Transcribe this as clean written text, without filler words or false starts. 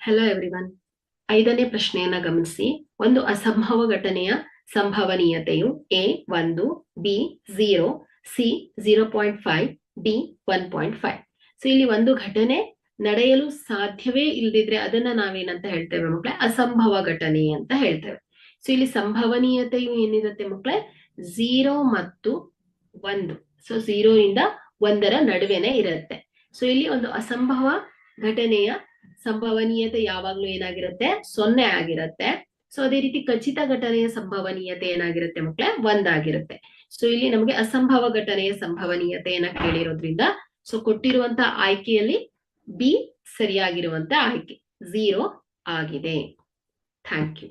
Hello everyone. 5ನೇ ಪ್ರಶ್ನೆಯನ್ನ ಗಮನಿಸಿ. ಒಂದು ಅಸಂಭವ ಘಟನೆಯ ಸಂಭವನೀಯತೆಯು A 1, B 0, C 0.5, D 1.5. So ಇಲ್ಲಿ ಒಂದು ಘಟನೆ ನಡೆಯಲು ಸಾಧ್ಯವೇ ಇಲ್ದಿದ್ರೆ ಅದನ್ನ ನಾವೇನಂತ ಹೇಳ್ತೇವೆ ಮಕ್ಕಳೇ? ಅಸಂಭವ ಘಟನೆ ಅಂತ ಹೇಳ್ತೇವೆ. ಸೊ ಇಲ್ಲಿ ಸಂಭವನೀಯತೆಯು ಏನಿರುತ್ತೆ ಮಕ್ಕಳೇ? 0 ಮತ್ತು 1. ಸೊ 0 ಇಂದ 1ರ ನಡುವೆನೆ ಇರುತ್ತೆ. ಸೊ ಇಲ್ಲಿ ಒಂದು ಅಸಂಭವ ಘಟನೆಯ ಸಂಭವನೀಯತೆ ಯಾವಾಗ್ಲೂ ಏನಾಗಿರುತ್ತೆ? 0 ಆಗಿರುತ್ತೆ. ಸೊ ಅದೇ ರೀತಿ ಖಚಿತ ಘಟನೆಯ ಸಂಭವನೀಯತೆ ಏನಾಗಿರುತ್ತೆ ಮಕ್ಕಳೇ? 1 ಆಗಿರುತ್ತೆ. ಸೊ ಇಲ್ಲಿ ನಮಗೆ ಅಸಂಭವ ಘಟನೆಯ ಸಂಭವನೀಯತೆಯನ್ನ ಕೇಳಿರೋದ್ರಿಂದ ಸೊ ಕೊಟ್ಟಿರುವಂತ ಆಯ್ಕೆಯಲ್ಲಿ ಬಿ ಸರಿಯಾಗಿರುವಂತ ಆಯ್ಕೆ 0 ಆಗಿದೆ. Thank you.